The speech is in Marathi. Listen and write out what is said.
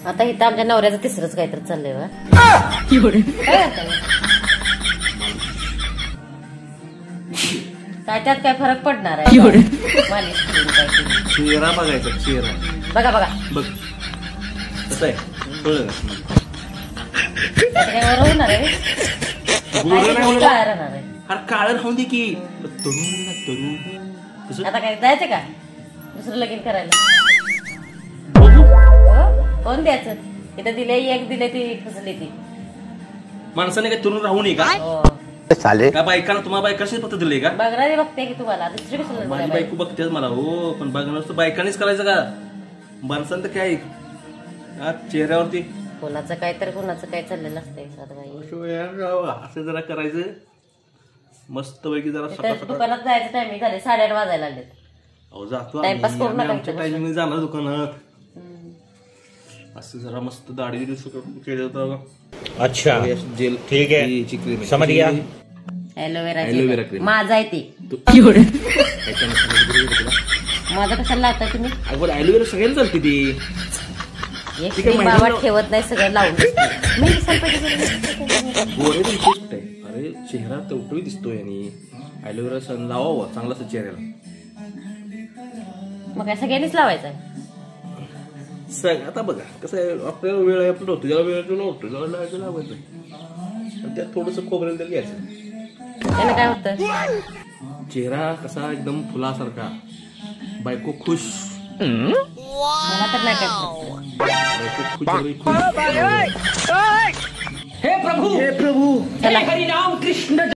आता इथं आमच्या नवऱ्याचं तिसरंच काहीतरी चाललंय बा. काय त्यात काय फरक पडणार आहे? मालिश करून काय केली? चेहरा बघायचा, चेहरा बघा बघा बघ कसं आहे कळलं त्यात काय बरं होणार आहे? गोरं नाही होणार. काय राहणार आहे? अरे काळं राहून दे की तरुण ना तरुण कसं आता काय जायचं का दुसरं लगीन करायला? बघू हो? कोण द्यायचं? इथं दिले एक दिले ती फसली ती. माणसाने काय तरुण राहू नये का? हो साले का बायकाला तुम्हाला बायकाशी फक्त दिले का? बघणारी बघते की तुम्हाला दुसरी कशाला माझी बोलायला बायको बघतेच मला हो, पण बघणं तर बायकानेच करायचं का? माणसानं तर काय हा, चेहऱ्यावरती कोणाचं काय तर कोणाचं काय चाललेलं असतंय साधबाई. असं जरा करायचं मस्त पैकी जरा सकाळ इथं सकाळ. दुकानात जायचं टायमिंग झाले 8:30 वाजायला लागलेत. अहो जातो टाइमपास करू नका आमच्या इथं. टाइमिंग जाणार दुकानात. असं जरा मस्त दाढी केलं होतं. अच्छा जेल ठीक आहे. याची cream आहे. समज गया. Aloe vera aloe vera cream. माझा आहे ती. त्याच्यानं सांगितलं तुला. माझं कशाला लावताय तुम्ही? अगोदर ॲलोवेरा सगळ्याला चालते ती. एक ठीक आहे, cream महिन्याला- बाबा ठेवत नाही सगळं लावून बसते. मी कशाला पैसे भरले? गोरे तर विशेष आहे. अरे चेहरा टवटवी दिसतोय आणि ॲलोवेरा सण लावावं चांगला असं चेहऱ्याला. मग काय सगळ्यांनीच लावायचं आहे? आता बघा कसं आहे, आपल्याला वेळ आहे आपण होतो, ज्याला वेळ आहे होतो, ज्याला लावायचं लावायचं. आणि त्यात थोडंसं खोबरेल तेल घ्यायचं. त्यानं काय होतं? चेहरा कसा एकदम फुलासारखा, बायको खुश, मला तर नाही काय बायको खुश झाली, खुश. हे प्रभू चला.